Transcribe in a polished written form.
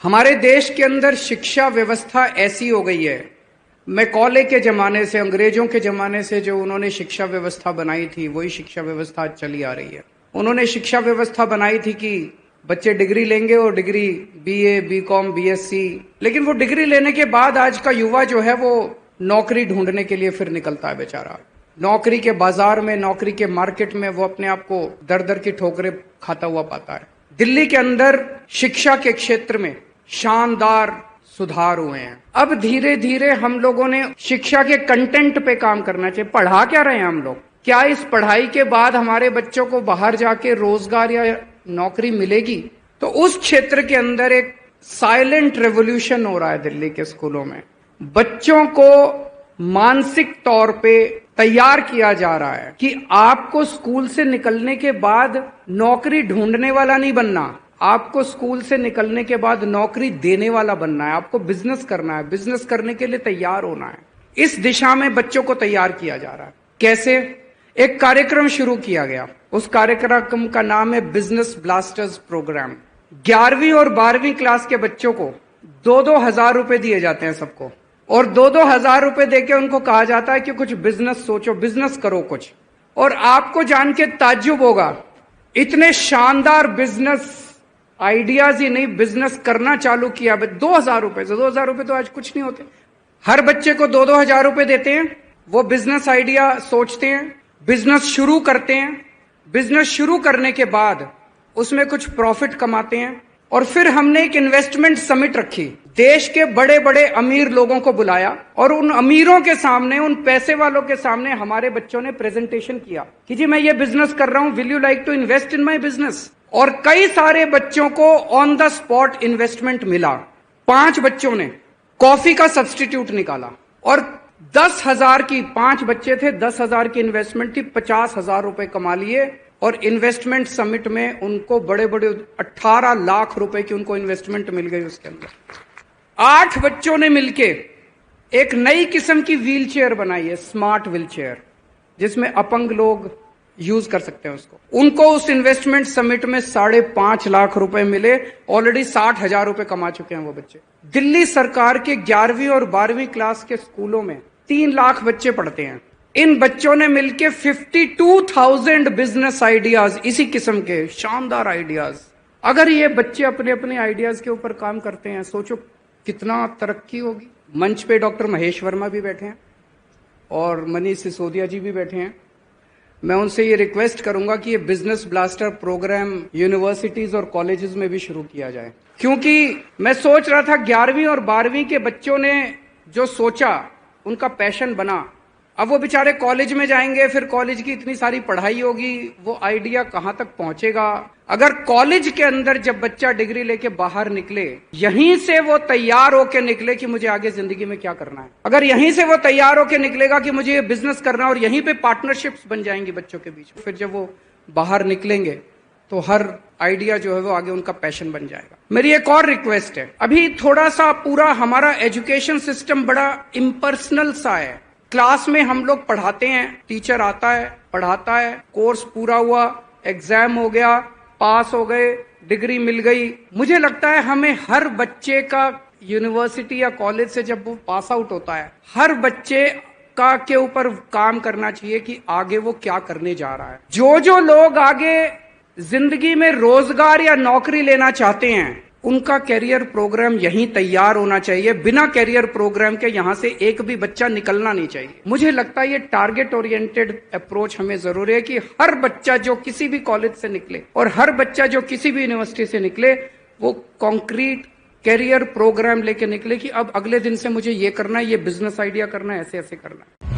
हमारे देश के अंदर शिक्षा व्यवस्था ऐसी हो गई है, मैकॉले के जमाने से, अंग्रेजों के जमाने से जो उन्होंने शिक्षा व्यवस्था बनाई थी वही शिक्षा व्यवस्था आज चली आ रही है। उन्होंने शिक्षा व्यवस्था बनाई थी कि बच्चे डिग्री लेंगे और डिग्री बीए, बीकॉम, बीएससी, लेकिन वो डिग्री लेने के बाद आज का युवा जो है वो नौकरी ढूंढने के लिए फिर निकलता है बेचारा। नौकरी के बाजार में, नौकरी के मार्केट में वो अपने आप को दर दर की ठोकरें खाता हुआ पाता है। दिल्ली के अंदर शिक्षा के क्षेत्र में शानदार सुधार हुए हैं। अब धीरे धीरे हम लोगों ने शिक्षा के कंटेंट पे काम करना चाहिए। पढ़ा क्या रहे हैं हम लोग? क्या इस पढ़ाई के बाद हमारे बच्चों को बाहर जाके रोजगार या नौकरी मिलेगी? तो उस क्षेत्र के अंदर एक साइलेंट रेवोल्यूशन हो रहा है दिल्ली के स्कूलों में। बच्चों को मानसिक तौर पे तैयार किया जा रहा है कि आपको स्कूल से निकलने के बाद नौकरी ढूंढने वाला नहीं बनना, आपको स्कूल से निकलने के बाद नौकरी देने वाला बनना है। आपको बिजनेस करना है, बिजनेस करने के लिए तैयार होना है। इस दिशा में बच्चों को तैयार किया जा रहा है। कैसे? एक कार्यक्रम शुरू किया गया, उस कार्यक्रम का नाम है बिजनेस ब्लास्टर्स प्रोग्राम। 11वीं और 12वीं क्लास के बच्चों को 2-2 हजार रुपए दिए जाते हैं सबको, और 2-2 हजार रुपए देके उनको कहा जाता है कि कुछ बिजनेस सोचो, बिजनेस करो कुछ। और आपको जान के ताज्जुब होगा, इतने शानदार बिजनेस आइडियाज ही नहीं, बिजनेस करना चालू किया 2,000 रुपए से। 2,000 रुपए तो आज कुछ नहीं होते। हर बच्चे को 2-2 हजार रुपए देते हैं, वो बिजनेस आइडिया सोचते हैं, बिजनेस शुरू करते हैं। बिजनेस शुरू करने के बाद उसमें कुछ प्रॉफिट कमाते हैं, और फिर हमने एक इन्वेस्टमेंट समिट रखी। देश के बड़े बड़े अमीर लोगों को बुलाया और उन अमीरों के सामने, उन पैसे वालों के सामने हमारे बच्चों ने प्रेजेंटेशन किया कि जी मैं ये बिजनेस कर रहा हूं, will you like to invest in my business? और कई सारे बच्चों को ऑन द स्पॉट इन्वेस्टमेंट मिला। 5 बच्चों ने कॉफी का सब्स्टिट्यूट निकाला और 10,000 की, 5 बच्चे थे, 10,000 की इन्वेस्टमेंट थी, 50,000 रुपए कमा लिए। और इन्वेस्टमेंट समिट में उनको बड़े बड़े 18 लाख रुपए की उनको इन्वेस्टमेंट मिल गई। उसके अंदर 8 बच्चों ने मिलके एक नई किस्म की व्हील चेयर बनाई है, स्मार्ट व्हील चेयर, जिसमें अपंग लोग यूज कर सकते हैं उसको। उनको उस इन्वेस्टमेंट समिट में 5.5 लाख रुपए मिले। ऑलरेडी 60,000 रुपए कमा चुके हैं वो बच्चे। दिल्ली सरकार के 11वीं और 12वीं क्लास के स्कूलों में 3 लाख बच्चे पढ़ते हैं। इन बच्चों ने मिलके 52,000 बिजनेस आइडियाज, इसी किस्म के शानदार आइडियाज। अगर ये बच्चे अपने अपने आइडियाज के ऊपर काम करते हैं, सोचो कितना तरक्की होगी। मंच पे डॉक्टर महेश वर्मा भी बैठे हैं और मनीष सिसोदिया जी भी बैठे हैं। मैं उनसे ये रिक्वेस्ट करूंगा कि ये बिजनेस ब्लास्टर प्रोग्राम यूनिवर्सिटीज और कॉलेजेस में भी शुरू किया जाए, क्योंकि मैं सोच रहा था 11वीं और 12वीं के बच्चों ने जो सोचा, उनका पैशन बना। अब वो बेचारे कॉलेज में जाएंगे, फिर कॉलेज की इतनी सारी पढ़ाई होगी, वो आइडिया कहां तक पहुंचेगा? अगर कॉलेज के अंदर जब बच्चा डिग्री लेके बाहर निकले, यहीं से वो तैयार होके निकले कि मुझे आगे जिंदगी में क्या करना है। अगर यहीं से वो तैयार होके निकलेगा कि मुझे ये बिजनेस करना है, और यहीं पे पार्टनरशिप्स बन जाएंगी बच्चों के बीच, फिर जब वो बाहर निकलेंगे तो हर आइडिया जो है वो आगे उनका पैशन बन जाएगा। मेरी एक और रिक्वेस्ट है, अभी थोड़ा सा पूरा हमारा एजुकेशन सिस्टम बड़ा इम्पर्सनल सा है। क्लास में हम लोग पढ़ाते हैं, टीचर आता है, पढ़ाता है, कोर्स पूरा हुआ, एग्जाम हो गया, पास हो गए, डिग्री मिल गई। मुझे लगता है हमें हर बच्चे का यूनिवर्सिटी या कॉलेज से जब वो पास आउट होता है, हर बच्चे का के ऊपर काम करना चाहिए कि आगे वो क्या करने जा रहा है। जो लोग आगे जिंदगी में रोजगार या नौकरी लेना चाहते हैं, उनका कैरियर प्रोग्राम यहीं तैयार होना चाहिए। बिना कैरियर प्रोग्राम के यहां से एक भी बच्चा निकलना नहीं चाहिए। मुझे लगता है ये टारगेट ओरिएंटेड अप्रोच हमें जरूरी है कि हर बच्चा जो किसी भी कॉलेज से निकले और हर बच्चा जो किसी भी यूनिवर्सिटी से निकले, वो कॉन्क्रीट कैरियर प्रोग्राम लेके निकले कि अब अगले दिन से मुझे ये करना है, ये बिजनेस आइडिया करना है, ऐसे ऐसे करना है।